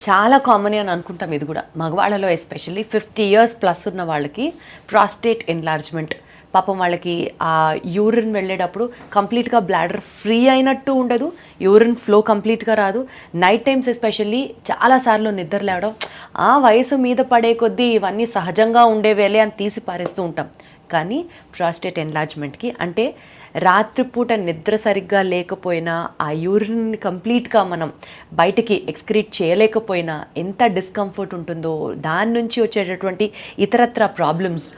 చాలా కామన్ అని అనుకుంటాం. ఇది కూడా మగవాళ్ళలో ఎస్పెషల్లీ 50 years ప్లస్ ఉన్న వాళ్ళకి ప్రాస్టేట్ ఎన్లార్జ్మెంట్. పాపం వాళ్ళకి ఆ యూరిన్ వెళ్ళేటప్పుడు కంప్లీట్గా బ్లాడర్ ఫ్రీ అయినట్టు ఉండదు, యూరిన్ ఫ్లో కంప్లీట్గా రాదు. నైట్ టైమ్స్ ఎస్పెషల్లీ చాలాసార్లు నిద్ర లేవడం, ఆ వయసు మీద పడే కొద్దీ ఇవన్నీ సహజంగా ఉండేవేలే అని తీసి పారేస్తూ ఉంటాం. కానీ ప్రాస్టేట్ ఎన్లార్జ్మెంట్కి అంటే రాత్రిపూట నిద్ర సరిగ్గా లేకపోయినా, ఆ యూరిన్ని కంప్లీట్గా మనం బయటికి ఎక్స్క్రీట్ చేయలేకపోయినా ఎంత డిస్కంఫర్ట్ ఉంటుందో, దాని నుంచి వచ్చేటటువంటి ఇతరత్ర ప్రాబ్లమ్స్,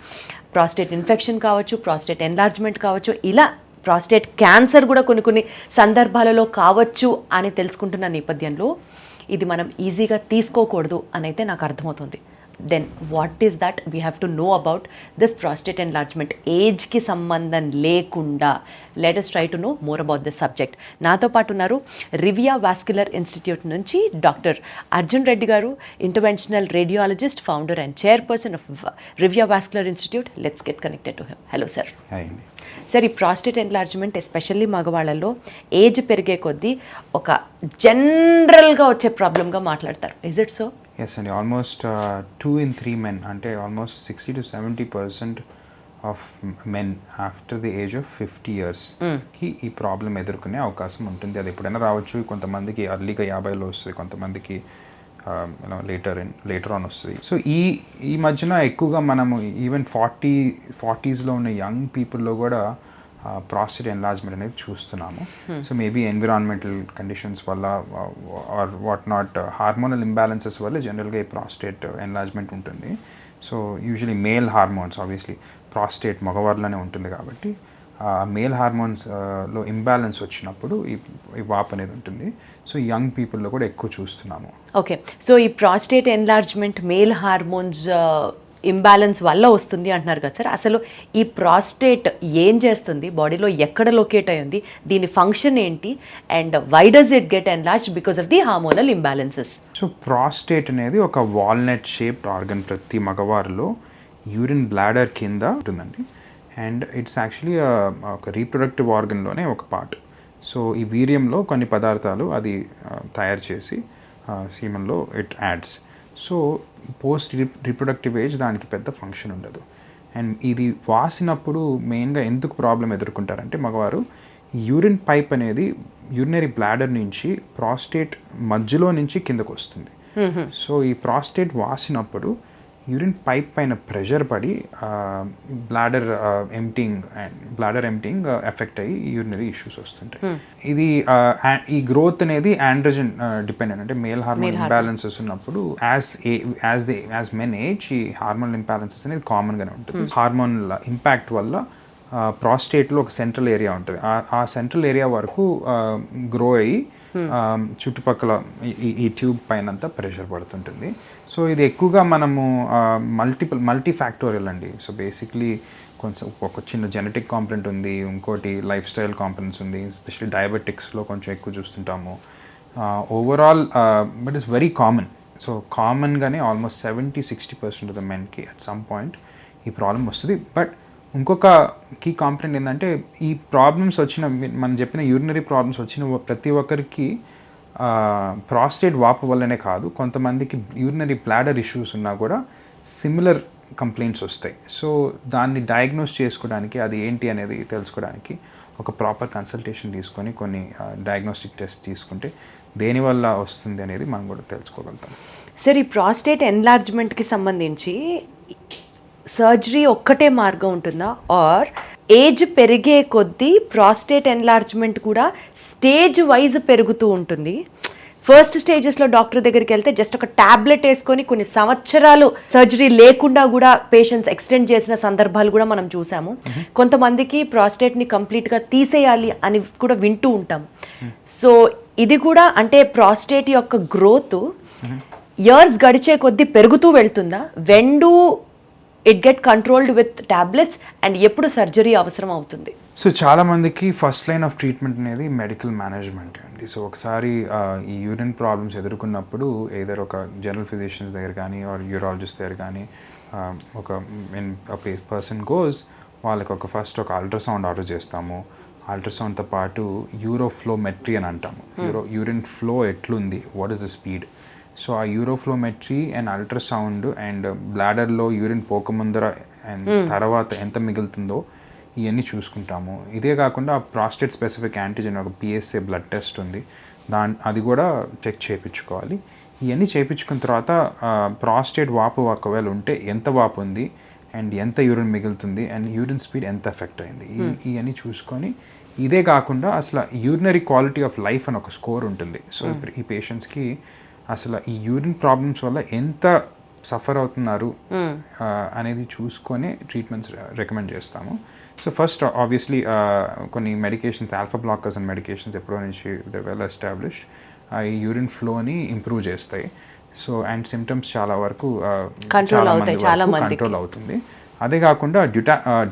ప్రాస్టేట్ ఇన్ఫెక్షన్ కావచ్చు, ప్రాస్టేట్ ఎన్లార్జ్మెంట్ కావచ్చు, ఇలా ప్రాస్టేట్ క్యాన్సర్ కూడా కొన్ని సందర్భాలలో కావచ్చు అని తెలుసుకుంటున్న నేపథ్యంలో ఇది మనం ఈజీగా తీసుకోకూడదు అని అయితే నాకు అర్థమవుతుంది. Then what is that we have to know about this prostate enlargement? ఏజ్కి సంబంధం లేకుండా let us try to know more about this subject. నాతో పాటు ఉన్నారు రివియా వాస్క్యులర్ ఇన్స్టిట్యూట్ నుంచి doctor Arjun Reddy garu, interventional radiologist, founder and chairperson of Rivia vascular institute. Let's get connected to him. Hello sir. Sir, ఈ prostate enlargement especially మగవాళ్ళలో age పెరిగే కొద్దీ ఒక జనరల్గా వచ్చే ప్రాబ్లంగా మాట్లాడతారు. Is it so? ఎస్ అండి, ఆల్మోస్ట్ 2 in 3 men, అంటే almost 60 to 70% of men after the age of 50 years కి ఈ ప్రాబ్లం ఎదుర్కొనే అవకాశం ఉంటుంది. అది ఎప్పుడైనా రావచ్చు. కొంతమందికి అర్లీగా 50లో వస్తుంది, కొంతమందికి లేటర్ ఆన్ వస్తుంది. సో ఈ మధ్యన ఎక్కువగా మనము ఈవెన్ 40sలో ఉన్న యంగ్ పీపుల్లో కూడా ప్రాస్టేట్ ఎన్లార్జ్మెంట్ అనేది చూస్తున్నాము. సో మేబీ ఎన్విరాన్మెంటల్ కండిషన్స్ వల్ల or what not hormonal imbalances వల్ల జనరల్గా ఈ ప్రాస్టేట్ ఎన్లార్జ్మెంట్ ఉంటుంది. So usually male hormones, obviously prostate మగవారిలోనే ఉంటుంది కాబట్టి మేల్ హార్మోన్స్లో ఇంబ్యాలెన్స్ వచ్చినప్పుడు ఈ వాప్ అనేది ఉంటుంది. సో యంగ్ పీపుల్లో కూడా ఎక్కువ చూస్తున్నాము. ఓకే, సో ఈ prostate enlargement male hormones imbalance వల్ల వస్తుంది అంటున్నారు కదా సార్. అసలు ఈ ప్రాస్టేట్ ఏం చేస్తుంది, బాడీలో ఎక్కడ లొకేట్ అయ్యింది, దీని ఫంక్షన్ ఏంటి, and why does it get enlarge because of the hormonal imbalances? So prostate అనేది ఒక వాల్నట్ షేప్డ్ ఆర్గన్ ప్రతి మగవారిలో యూరిన్ బ్లాడర్ కింద ఉంటుందండి. అండ్ ఇట్స్ యాక్చువల్లీ ఒక రీప్రొడక్టివ్ ఆర్గన్లోనే ఒక పార్ట్. సో ఈ వీర్యంలో కొన్ని పదార్థాలు అది తయారు చేసి సీమన్లో it adds. So post reproductive age దానికి పెద్ద ఫంక్షన్ ఉండదు. అండ్ ఇది వాసినప్పుడు మెయిన్గా ఎందుకు ప్రాబ్లం ఎదుర్కొంటారంటే మగవారు యూరిన్ పైప్ అనేది యూరినరీ బ్లాడర్ నుంచి ప్రాస్టేట్ మధ్యలో నుంచి కిందకు వస్తుంది. సో ఈ ప్రాస్టేట్ వాసినప్పుడు యూరిన్ పైప్ పైన ప్రెషర్ పడి బ్లాడర్ ఎంప్టింగ్ ఎఫెక్ట్ అయ్యి యూరినరీ ఇష్యూస్ వస్తుంటాయి. ఇది ఈ గ్రోత్ అనేది ఆండ్రోజన్ డిపెండెంట్, అంటే మేల్ హార్మోన్ ఇంబ్యాలెన్సెస్ ఉన్నప్పుడు యాజ్ మెన్ ఏజ్ ఈ హార్మోనల్ ఇంబ్యాలెన్సెస్ అనేది కామన్గానే ఉంటుంది. హార్మోనల్ ఇంపాక్ట్ వల్ల ప్రాస్టేట్లో ఒక సెంట్రల్ ఏరియా ఉంటుంది. ఆ సెంట్రల్ ఏరియా వరకు గ్రో అయ్యి చుట్టుపక్కల ఈ ట్యూబ్ పైన అంతా ప్రెషర్ పడుతుంటుంది. సో ఇది ఎక్కువగా మనము మల్టీ ఫ్యాక్టోరియల్ అండి. సో బేసిక్లీ కొంచెం ఒక చిన్న జెనెటిక్ కాంపనెంట్ ఉంది, ఇంకోటి లైఫ్ స్టైల్ కాంపనెంట్స్ ఉంది, ఎస్పెషల్లీ డయాబెటిక్స్లో కొంచెం ఎక్కువ చూస్తుంటాము. Overall but it's very common. So కామన్గానే ఆల్మోస్ట్ 70-60% ఆఫ్ ద మెన్కి అట్ సమ్ పాయింట్ ఈ ప్రాబ్లం వస్తుంది. బట్ ఇంకొక కీ కాంపనెంట్ ఏంటంటే ఈ ప్రాబ్లమ్స్ వచ్చిన, మనం చెప్పిన యూరినరీ ప్రాబ్లమ్స్ వచ్చిన ప్రతి ఒక్కరికి ప్రాస్టేట్ వాపు వల్లనే కాదు, కొంతమందికి యూరినరీ బ్లాడర్ ఇష్యూస్ ఉన్నా కూడా సిమిలర్ కంప్లైంట్స్ వస్తాయి. సో దాన్ని డయాగ్నోస్ చేసుకోవడానికి, అది ఏంటి అనేది తెలుసుకోవడానికి ఒక ప్రాపర్ కన్సల్టేషన్ తీసుకొని కొన్ని డయాగ్నోస్టిక్ టెస్ట్ తీసుకుంటే దేనివల్ల వస్తుంది అనేది మనం కూడా తెలుసుకోగలుగుతాం. సార్, ఈ ప్రాస్టేట్ ఎన్లార్జ్మెంట్కి సంబంధించి సర్జరీ ఒక్కటే మార్గం ఉంటుందా, ఆర్ ఏజ్ పెరిగే కొద్దీ ప్రాస్టేట్ ఎన్లార్జ్మెంట్ కూడా స్టేజ్ వైజ్ పెరుగుతూ ఉంటుంది? ఫస్ట్ స్టేజెస్లో డాక్టర్ దగ్గరికి వెళ్తే జస్ట్ ఒక ట్యాబ్లెట్ వేసుకొని కొన్ని సంవత్సరాలు సర్జరీ లేకుండా కూడా పేషెంట్స్ ఎక్స్టెండ్ చేసిన సందర్భాలు కూడా మనం చూసాము. కొంతమందికి ప్రాస్టేట్ని కంప్లీట్గా తీసేయాలి అని కూడా వింటూ ఉంటాం. సో ఇది కూడా అంటే ప్రాస్టేట్ యొక్క గ్రోత్ ఇయర్స్ గడిచే కొద్దీ పెరుగుతూ వెళ్తుందా? When do it get controlled with tablets and ఎప్పుడు సర్జరీ అవసరం అవుతుంది? సో చాలామందికి ఫస్ట్ లైన్ ఆఫ్ ట్రీట్మెంట్ అనేది మెడికల్ మేనేజ్మెంట్ అండి. సో ఒకసారి ఈ యూరిన్ ప్రాబ్లమ్స్ ఎదుర్కొన్నప్పుడు ఏదైనా ఒక జనరల్ ఫిజిషియన్స్ దగ్గర కానీ ఆర్ యూరాలజిస్ట్ దగ్గర కానీ ఒక పర్సన్ గోస్, వాళ్ళకి ఫస్ట్ ఒక అల్ట్రాసౌండ్ ఆర్డర్ చేస్తాము. అల్ట్రాసౌండ్తో పాటు యూరోఫ్లోమెట్రీ అని అంటాము. యూరిన్ ఫ్లో ఎట్లుంది, what is the speed, so ఆ యూరోఫ్లోమెట్రీ అండ్ అల్ట్రాసౌండ్ అండ్ బ్లాడర్లో యూరిన్ పోకముందర అండ్ తర్వాత ఎంత మిగులుతుందో ఇవన్నీ చూసుకుంటాము. ఇదే కాకుండా ప్రాస్టేట్ స్పెసిఫిక్ యాంటీజెన్ ఒక పిఎస్ఏ బ్లడ్ టెస్ట్ ఉంది, అది కూడా చెక్ చేయించుకోవాలి. ఇవన్నీ చేయించుకున్న తర్వాత ప్రాస్టేట్ వాపు ఒకవేళ ఉంటే ఎంత వాపు ఉంది అండ్ ఎంత యూరిన్ మిగులుతుంది అండ్ యూరిన్ స్పీడ్ ఎంత ఎఫెక్ట్ అయింది ఇవన్నీ చూసుకొని, ఇదే కాకుండా అసలు యూరినరీ క్వాలిటీ ఆఫ్ లైఫ్ అని ఒక స్కోర్ ఉంటుంది. సో ఈ పేషెంట్స్కి అసలు ఈ యూరిన్ ప్రాబ్లమ్స్ వల్ల ఎంత సఫర్ అవుతున్నారు అనేది చూసుకొని ట్రీట్మెంట్స్ రికమెండ్ చేస్తాము. సో ఫస్ట్ ఆబ్వియస్లీ కొన్ని medications, alpha blockers and medications ఎప్పుడో నుంచి దే వెల్ ఎస్టాబ్లిష్డ్, ఈ యూరిన్ ఫ్లోని ఇంప్రూవ్ చేస్తాయి. సో అండ్ సిమ్టమ్స్ చాలా వరకు కంట్రోల్ అవుతుంది. అదే కాకుండా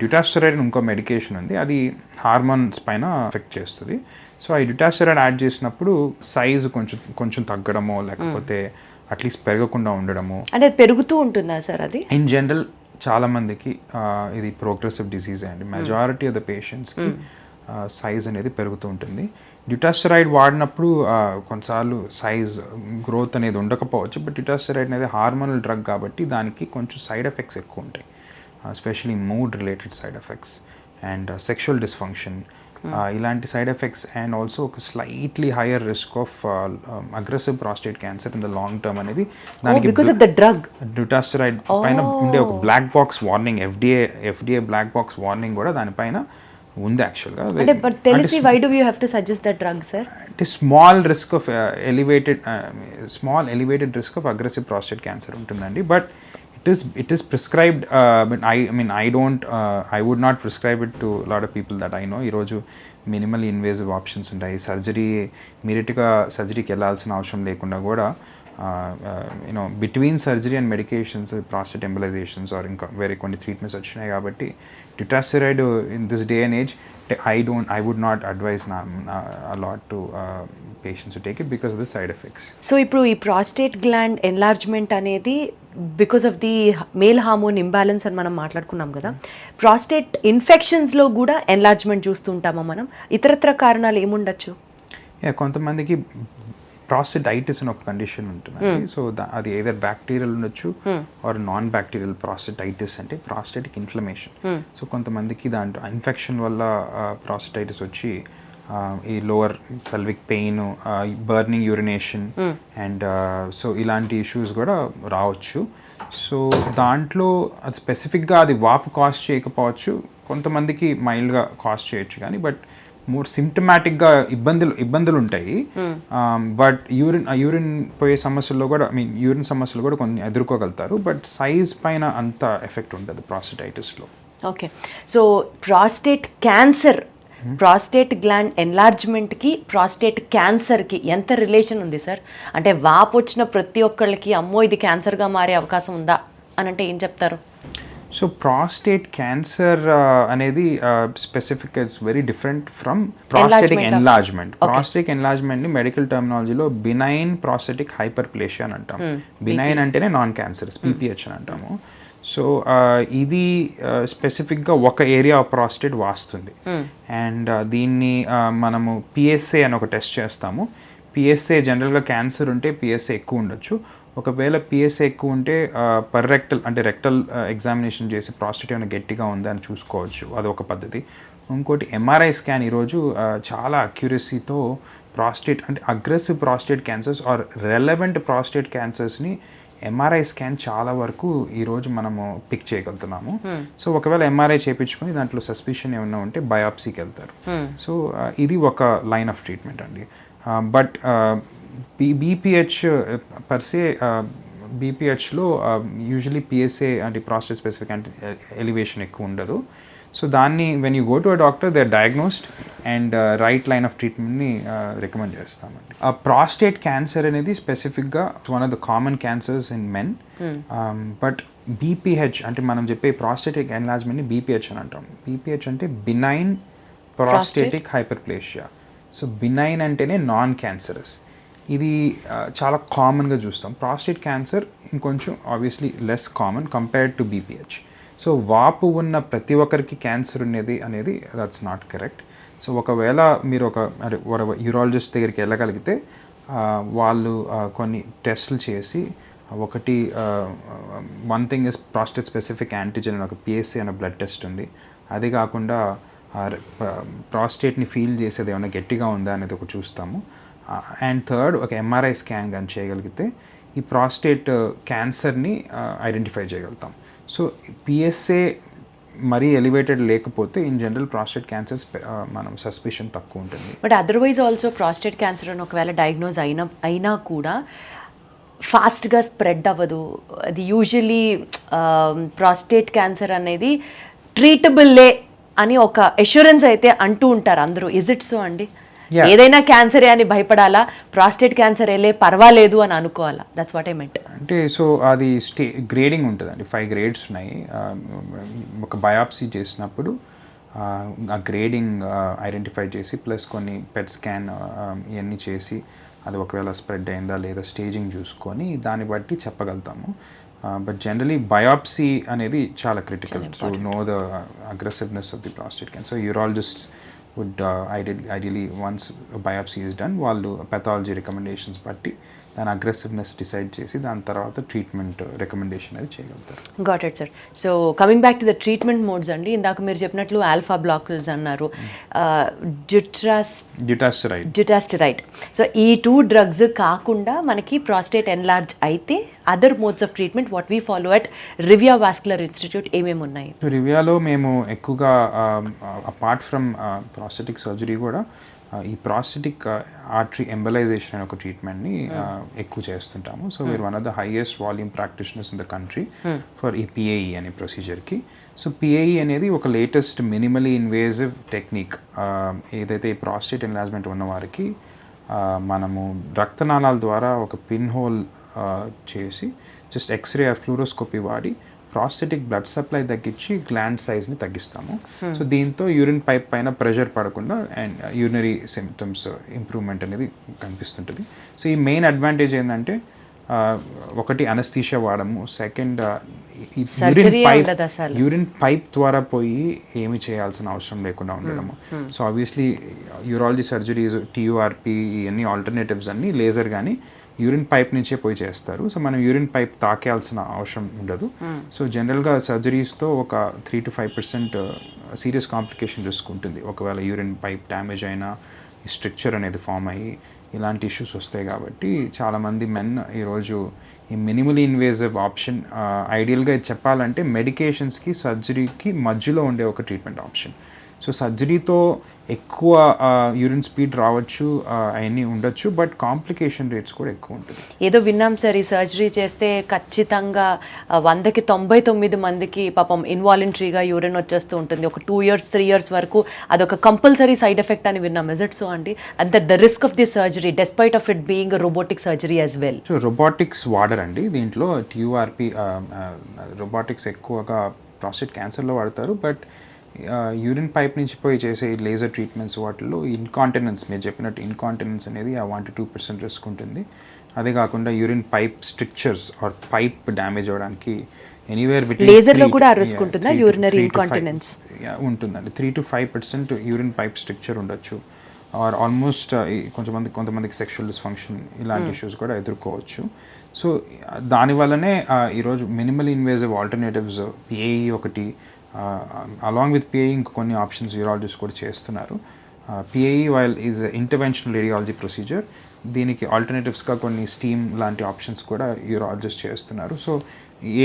డ్యూటాస్టెరాయిడ్ ఇంకో మెడికేషన్ ఉంది, అది హార్మోన్స్ పైన ఎఫెక్ట్ చేస్తుంది. సో ఈ డ్యూటాస్టెరాయిడ్ యాడ్ చేసినప్పుడు సైజు కొంచెం తగ్గడమో లేకపోతే అట్లీస్ట్ పెరగకుండా ఉండడము. అంటే పెరుగుతూ ఉంటుందా సార్ అది? ఇన్ జనరల్ చాలా మందికి ఇది ప్రోగ్రెసివ్ డిసీజ్ అండి. మెజారిటీ ఆఫ్ ద పేషెంట్స్కి సైజ్ అనేది పెరుగుతూ ఉంటుంది. డ్యూటాస్టెరాయిడ్ వాడినప్పుడు కొన్నిసార్లు సైజ్ గ్రోత్ అనేది ఉండకపోవచ్చు, బట్ డ్యూటాస్టెరాయిడ్ అనేది హార్మోనల్ డ్రగ్ కాబట్టి దానికి కొంచెం సైడ్ ఎఫెక్ట్స్ ఎక్కువ ఉంటాయి, especially mood related side effects and sexual dysfunction, ఇలాంటి సైడ్ ఎఫెక్ట్స్ అండ్ ఆల్సో ఒక slightly higher risk of aggressive prostate cancer in the long term అనేది దానికి డ్యూటాస్టెరాయిడ్ పైన ఉండే ఒక black box warning, FDA black box warning కూడా దానిపైన ఉంది యాక్చువల్గా. అంటే small elevated risk of aggressive prostate cancer ఉంటుందండి, but it is prescribed, I would not prescribe it to a lot of people that I know. ఈరోజు minimal invasive options ఉంటాయి, surgery ఇమీడియట్గా సర్జరీకి వెళ్ళాల్సిన అవసరం లేకుండా కూడా between surgery and medications prostate embolisations or ఇంకా వేరే కొన్ని ట్రీట్మెంట్స్ వచ్చినాయి కాబట్టి dutasteride in this day and age I would not advise a lot to patients to take it because of the side effects. So ఇప్పుడు ఈ prostate gland enlargement అనేది because of the male hormone imbalance అని మనం మాట్లాడుకున్నాం కదా, prostate ఇన్ఫెక్షన్స్లో కూడా enlargement చూస్తుంటామా మనం? ఇతరత్ర కారణాలు ఏముండొచ్చు? కొంతమందికి ప్రాస్టేటైటిస్ అని ఒక కండిషన్ ఉంటుంది. సో అది ఏదర్ బ్యాక్టీరియల్ ఉండొచ్చు ఆర్ నాన్ బ్యాక్టీరియల్ ప్రాస్టేటైటిస్, అంటే ప్రాస్టేటిక్ ఇన్ఫ్లమేషన్. సో కొంతమందికి దాంట్లో ఇన్ఫెక్షన్ వల్ల ప్రాస్టేటైటిస్ వచ్చి ఈ lower pelvic pain, burning urination and so ఇలాంటి ఇష్యూస్ కూడా రావచ్చు. సో దాంట్లో అది స్పెసిఫిక్గా అది వాపు కాస్ట్ చేయకపోవచ్చు, కొంతమందికి మైల్డ్గా కాస్ట్ చేయొచ్చు, కానీ బట్ మోర్ సిమ్టమాటిక్గా ఇబ్బందులు ఉంటాయి. బట్ యూరిన్ పోయే సమస్యల్లో కూడా యూరిన్ సమస్యలు కూడా కొన్ని ఎదుర్కోగలుగుతారు, బట్ సైజ్ పైన అంత ఎఫెక్ట్ ఉంటుంది ప్రాస్టేటైటిస్లో. Okay, so prostate cancer, prostate gland ఎన్లార్జ్మెంట్కి ప్రాస్టేట్ క్యాన్సర్కి ఎంత రిలేషన్ ఉంది సార్? అంటే వాపు వచ్చిన ప్రతి ఒక్కళ్ళకి అమ్మో ఇది క్యాన్సర్గా మారే అవకాశం ఉందా అని అంటే ఏం చెప్తారు? సో ప్రాస్టేట్ క్యాన్సర్ అనేది specific, it's very different from prostatic enlargement. Prostatic ఎన్లార్జ్మెంట్ని మెడికల్ టర్మినాలజీలో బినైన్ ప్రాస్టేటిక్ హైపర్ప్లేషియా అని అంటాం. బినైన్ అంటేనే నాన్ క్యాన్సరస్, పీపీహెచ్ అని అంటాము. సో ఇది స్పెసిఫిక్గా ఒక ఏరియా ఆఫ్ ప్రాస్టేట్ వాస్తుంది అండ్ దీన్ని మనము పిఎస్ఏ అని ఒక టెస్ట్ చేస్తాము. పిఎస్ఏ జనరల్గా క్యాన్సర్ ఉంటే పిఎస్ఏ ఎక్కువ ఉండొచ్చు. ఒకవేళ పిఎస్ఏ ఎక్కువ ఉంటే రెక్టల్ అంటే రెక్టల్ ఎగ్జామినేషన్ చేసి ప్రాస్టేట్ ఏమైనా గట్టిగా ఉందా అని చూసుకోవచ్చు, అదొక పద్ధతి. ఇంకోటి ఎంఆర్ఐ స్కాన్ ఈరోజు చాలా అక్యురసీతో ప్రాస్టేట్ అంటే aggressive prostate cancers are relevant prostate క్యాన్సర్స్ని ఎంఆర్ఐ స్కాన్ చాలా వరకు ఈరోజు మనము పిక్ చేయగలుగుతున్నాము. సో ఒకవేళ ఎంఆర్ఐ చేయించుకొని దాంట్లో సస్పిషన్ ఏమన్నా ఉంటే బయాప్సీకి వెళ్తారు. సో ఇది ఒక లైన్ ఆఫ్ ట్రీట్మెంట్ అండి. బట్ బీపీహెచ్ పర్సే, బీపీహెచ్లో యూజువలీ పిఎస్ఏ అంటే ప్రాస్టేట్ స్పెసిఫిక్ అంటే ఎలివేషన్ ఎక్కువ ఉండదు. సో దాన్ని when you go to a doctor they are diagnosed and right line of ట్రీట్మెంట్ని రికమెండ్ చేస్తామండి. ప్రాస్టేట్ క్యాన్సర్ అనేది స్పెసిఫిక్గా one of the common cancers in men. But BPH అంటే మనం చెప్పే ప్రాస్టేటిక్ ఎన్లార్జ్మెంట్ని బీపీహెచ్ అని అంటాం. బీపీహెచ్ అంటే benign prostatic hyperplasia. So benign అంటేనే నాన్ క్యాన్సరస్. ఇది చాలా కామన్గా చూస్తాం. ప్రాస్టేట్ క్యాన్సర్ ఇంకొంచెం obviously less common compared to BPH. So వాపు ఉన్న ప్రతి ఒక్కరికి క్యాన్సర్ అనేది దట్స్ నాట్ కరెక్ట్. సో ఒకవేళ మీరు ఒక యూరాలజిస్ట్ దగ్గరికి వెళ్ళగలిగితే వాళ్ళు కొన్ని టెస్టులు చేసి ఒకటి one thing is prostate specific antigen అని ఒక పిఎస్సి అనే బ్లడ్ టెస్ట్ ఉంది. అది కాకుండా ప్రాస్టేట్ని ఫీల్ చేసేది ఏమైనా గట్టిగా ఉందా అనేది ఒక చూస్తాము. అండ్ థర్డ్ ఒక ఎంఆర్ఐ స్కాన్ కానీ చేయగలిగితే ఈ ప్రాస్టేట్ క్యాన్సర్ని ఐడెంటిఫై చేయగలుగుతాం. సో పిఎస్ఏ మరీ ఎలివేటెడ్ లేకపోతే ఇన్ జనరల్ ప్రాస్టేట్ క్యాన్సర్స్ మనం సస్పిషన్ తక్కువ ఉంటుంది. But otherwise also prostate cancer అని ఒకవేళ డయాగ్నోజ్ అయినా కూడా ఫాస్ట్గా స్ప్రెడ్ అవ్వదు. అది యూజువలీ ప్రాస్టేట్ క్యాన్సర్ అనేది ట్రీటబుల్లే అని ఒక అష్యూరెన్స్ అయితే అంటూ ఉంటారు అందరూ. ఇజ్ ఇట్ సో అండి? ఏదైనా క్యాన్సరే అని భయపడాలా, ప్రాస్టేట్ క్యాన్సర్ వెళ్ళే పర్వాలేదు అని అనుకోవాలా? That's what I meant. అంటే సో అది గ్రేడింగ్ ఉంటుందండి. 5 grades ఉన్నాయి. ఒక బయాప్సీ చేసినప్పుడు ఆ గ్రేడింగ్ ఐడెంటిఫై చేసి ప్లస్ కొన్ని పెట్ స్కాన్ ఇవన్నీ చేసి అది ఒకవేళ స్ప్రెడ్ అయిందా లేదా స్టేజింగ్ చూసుకొని దాన్ని బట్టి చెప్పగలుగుతాము. బట్ జనరలీ బయాప్సీ అనేది చాలా critical to know the aggressiveness of the prostate cancer. So urologists would ideally once a biopsy is done వాళ్ళు pathology recommendations బట్టి దాని అగ్రెసివ్నెస్ డిసైడ్ చేసి దాని తర్వాత ట్రీట్మెంట్ రికమెండేషన్ అది చేయగలుగుతారు. Got it sir. So coming back to the treatment modes అండి, ఇందాక మీరు చెప్పినట్లు ఆల్ఫా బ్లాకర్స్ అన్నారు, డ్యూటాస్టెరైడ్. సో ఈ 2 drugs కాకుండా మనకి ప్రాస్టేట్ ఎన్లార్జ్ అయితే other modes of treatment what we follow at Rivia vascular institute ఏమేమి ఉన్నాయి? రివియాలో మేము ఎక్కువగా అపార్ట్ ఫ్రమ్ ప్రాస్టెటిక్ సర్జరీ కూడా ఈ ప్రాస్టెటిక్ ఆర్టరీ ఎంబలైజేషన్ అనే ఒక ట్రీట్మెంట్ని ఎక్కువ చేస్తుంటాము. So we are one of the highest volume practitioners in the country for ఈ పిఏఈ అనే ప్రొసీజర్కి. సో పిఏఈ అనేది ఒక లేటెస్ట్ మినిమలీ ఇన్వేజివ్ టెక్నిక్. ఏదైతే ఈ ప్రాస్టేట్ ఎన్లార్జ్మెంట్ ఉన్న వారికి మనము రక్తనాళాల ద్వారా ఒక పిన్ హోల్ చేసి జస్ట్ ఎక్స్రే ఫ్లూరోస్కోపీ వాడి ప్రాస్టెటిక్ బ్లడ్ సప్లై తగ్గించి గ్లాండ్ సైజ్ని తగ్గిస్తాము. సో దీంతో యూరిన్ పైప్ పైన ప్రెషర్ పడకుండా అండ్ యూరినరీ సిమ్టమ్స్ ఇంప్రూవ్మెంట్ అనేది కనిపిస్తుంటుంది. సో ఈ మెయిన్ అడ్వాంటేజ్ ఏంటంటే ఒకటి అనస్థీషియా వాడము, సెకండ్ యూరిన్ పైప్ ద్వారా పోయి ఏమి చేయాల్సిన అవసరం లేకుండా ఉండడము. So obviously urology surgeries TURP ఇవన్నీ ఆల్టర్నేటివ్స్ అన్ని లేజర్ కానీ యూరిన్ పైప్ నుంచే పోయి చేస్తారు. సో మనం యూరిన్ పైప్ తాకేయాల్సిన అవసరం ఉండదు. సో జనరల్గా సర్జరీస్తో ఒక 3 to 5% సీరియస్ కాంప్లికేషన్ రిస్క్ ఉంటుంది. ఒకవేళ యూరిన్ పైప్ డ్యామేజ్ అయినా ఈ స్ట్రక్చర్ అనేది ఫామ్ అయ్యి ఇలాంటి ఇష్యూస్ వస్తాయి. కాబట్టి చాలామంది మెన్ ఈరోజు ఈ మినిమలీ ఇన్వేజివ్ ఆప్షన్ ఐడియల్గా చెప్పాలంటే మెడికేషన్స్కి సర్జరీకి మధ్యలో ఉండే ఒక ట్రీట్మెంట్ ఆప్షన్. సో సర్జరీతో ఎక్కువ యూరిన్ స్పీడ్ రావచ్చు, అవన్నీ ఉండొచ్చు, బట్ కాంప్లికేషన్ రేట్స్ కూడా ఎక్కువ ఉంటుంది. ఏదో విన్నాం సార్, ఈ సర్జరీ చేస్తే ఖచ్చితంగా 100కి 99 మందికి పాపం ఇన్వాలంటరీగా యూరిన్ వచ్చేస్తూ ఉంటుంది. ఒక 2 years 3 years వరకు అదొక కంపల్సరీ సైడ్ ఎఫెక్ట్ అని విన్నాం. ఇస్ ఇట్ సో అండి? And the risk of the surgery despite of it being robotic surgery as well. So robotics వాడరండి దీంట్లో. TURP రోబోటిక్స్ ఎక్కువగా ప్రాస్టేట్ క్యాన్సర్లో వాడతారు. బట్ యూరిన్ పైప్ నుంచి పోయి చేసే లేజర్ ట్రీట్మెంట్స్ వాటిల్లో ఇన్కాంటినెన్స్, మీరు చెప్పినట్టు ఇన్కాంటినెన్స్ అనేది ఆ 1 to 2% రిస్క్ ఉంటుంది. అదే కాకుండా urine pipe structures or pipe damage అవ్వడానికి ఎనీవేర్ లేజర్లో కూడా రిస్క్ ఉంటుందా? యూరినరీ ఇన్కాంటినెన్స్ ఉంటుందండి. 3 to 5% యూరిన్ పైప్ స్ట్రక్చర్ ఉండొచ్చు. ఆర్ ఆల్మోస్ట్ కొంతమందికి సెక్షువల్ డిస్ఫంక్షన్ ఇలాంటి ఇష్యూస్ కూడా ఎదుర్కోవచ్చు. సో దానివల్లనే ఈరోజు మినిమల్ ఇన్వేజివ్ ఆల్టర్నేటివ్స్ PAE ఒకటి, అలాంగ్ విత్ PAE ఇంక కొన్ని ఆప్షన్స్ యూరాలజిస్ట్ కూడా చేస్తున్నారు. PAE while is interventional radiology procedure. దీనికి ఆల్టర్నేటివ్స్గా కొన్ని స్టీమ్ లాంటి ఆప్షన్స్ కూడా యూరాలజిస్ట్ చేస్తున్నారు. సో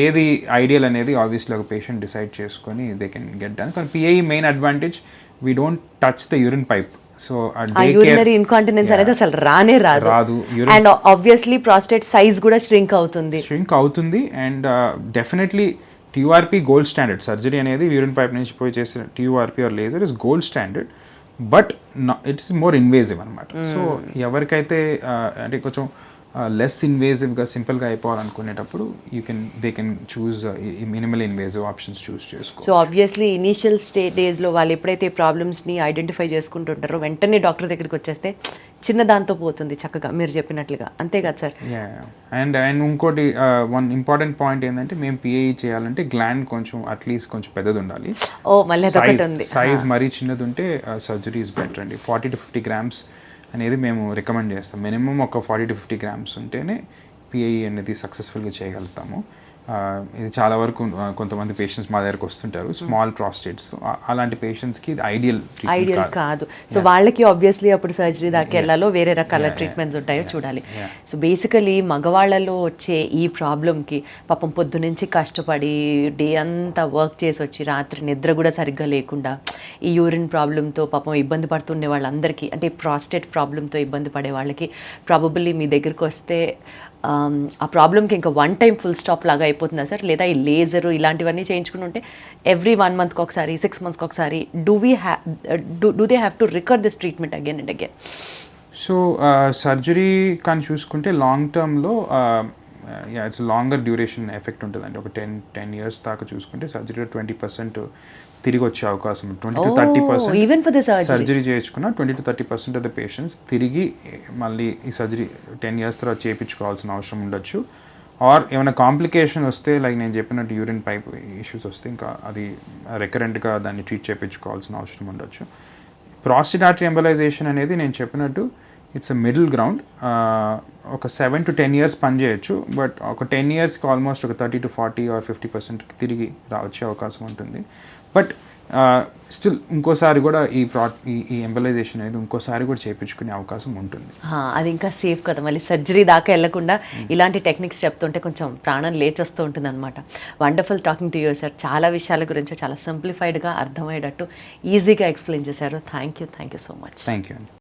ఏది ఐడియల్ అనేది ఆబ్వియస్లీ ఒక పేషెంట్ డిసైడ్ చేసుకొని దే కెన్ గెట్ డన్. కానీ PAE main advantage we don't touch the urine pipe. So urinary incontinence అనేది అసలు రాదు. అండ్ ఆబ్వియస్లీ ప్రాస్టేట్ సైజ్ కూడా ష్రింక్ అవుతుంది. And definitely TURP gold standard. Surgery అనేది యూరిన్ పైప్ నుంచి పోయి చేసిన TURP or laser is gold standard, but it's more invasive అనమాట. సో ఎవరికైతే అంటే కొంచెం లెస్ ఇన్వేజివ్గా సింపుల్గా అయిపోవాలనుకునేటప్పుడు they can choose minimal invasive options చూస్ చేసుకో. సో ఆబ్వియస్లీ ఇనీషియల్ డేస్లో వాళ్ళు ఎప్పుడైతే ప్రాబ్లమ్స్ని ఐడెంటిఫై చేసుకుంటుంటారో వెంటనే డాక్టర్ దగ్గరికి వచ్చేస్తే చిన్న దాంతో పోతుంది చక్కగా, మీరు చెప్పినట్లుగా. అంతే కదా సార్? అండ్ ఇంకోటి వన్ ఇంపార్టెంట్ పాయింట్ ఏంటంటే మేము PAE చేయాలంటే గ్లాండ్ కొంచెం అట్లీస్ట్ కొంచెం పెద్దది ఉండాలి. మళ్ళీ సైజ్ మరీ చిన్నది ఉంటే సర్జరీ ఇస్ బెటర్ అండి. 40 to 50 grams అనేది మేము రికమెండ్ చేస్తాం. మినిమం ఒక 40 to 50 grams ఉంటేనే పిఐఈ అనేది సక్సెస్ఫుల్గా చేయగలుగుతాము. ఇది చాలా వరకు కొంతమంది పేషెంట్స్ మా దగ్గరకు వస్తుంటారు, స్మాల్ ప్రాస్టేట్స్. అలాంటి పేషెంట్స్కి ఇది ఐడియల్ కాదు. సో వాళ్ళకి ఆబ్వియస్లీ అప్పుడు సర్జరీ దాకా వెళ్ళాలో వేరే రకాల ట్రీట్మెంట్స్ ఉంటాయో చూడాలి. సో బేసికలీ మగవాళ్ళలో వచ్చే ఈ ప్రాబ్లంకి పాపం పొద్దు నుంచి కష్టపడి డే అంతా వర్క్ చేసి వచ్చి రాత్రి నిద్ర కూడా సరిగ్గా లేకుండా ఈ యూరిన్ ప్రాబ్లంతో పాపం ఇబ్బంది పడుతుండే వాళ్ళందరికీ, అంటే ప్రాస్టేట్ ప్రాబ్లంతో ఇబ్బంది పడే వాళ్ళకి ప్రాబబుల్లీ మీ దగ్గరికి వస్తే ఆ ప్రాబ్లమ్కి ఇంకా వన్ టైం ఫుల్ స్టాప్ లాగా అయిపోతుందా సార్? లేదా ఈ లేజరు ఇలాంటివన్నీ చేయించుకుని ఉంటే ఎవ్రీ 1 monthకి ఒకసారి 6 monthsకి ఒకసారి do they have to రికర్ this treatment again and again? So surgery కానీ చూసుకుంటే లాంగ్ టర్మ్లో ఇట్స్ లాంగర్ డ్యూరేషన్ ఎఫెక్ట్ ఉంటుందండి. ఒక 10 years దాకా చూసుకుంటే సర్జరీలో 20% తిరిగి వచ్చే అవకాశం, 20 to 30% సర్జరీ చేయించుకున్న 20 to 30% ఆఫ్ ద పేషెంట్స్ తిరిగి మళ్ళీ ఈ సర్జరీ 10 years తర్వాత చేయించుకోవాల్సిన అవసరం ఉండొచ్చు. ఆర్ ఏమైనా కాంప్లికేషన్ వస్తే, లైక్ నేను చెప్పినట్టు యూరిన్ పైప్ ఇష్యూస్ వస్తే ఇంకా అది రికరెంట్గా దాన్ని ట్రీట్ చేయించుకోవాల్సిన అవసరం ఉండొచ్చు. ప్రాస్టేట్ ఆర్టరీ ఎంబలైజేషన్ అనేది నేను చెప్పినట్టు ఇట్స్ అ మిడిల్ గ్రౌండ్. ఒక 7 to 10 years పనిచేయచ్చు, బట్ ఒక 10 yearsకి ఆల్మోస్ట్ ఒక 30 to 40 or 50% తిరిగి వచ్చే అవకాశం ఉంటుంది. బట్ స్టిల్ ఇంకోసారి కూడా ఈ ఎంబలైజేషన్ అనేది ఇంకోసారి కూడా చేయించుకునే అవకాశం ఉంటుంది. అది ఇంకా సేఫ్ కదా, మళ్ళీ సర్జరీ దాకా వెళ్లకుండా ఇలాంటి టెక్నిక్స్ చెప్తుంటే కొంచెం ప్రాణం లేచొస్తూ ఉంటుంది అనమాట. Wonderful talking to you sir. చాలా విషయాల గురించి చాలా సింప్లిఫైడ్గా అర్థమయ్యేటట్టు ఈజీగా ఎక్స్ప్లెయిన్ చేశారు. Thank you so much. Thank you అండి.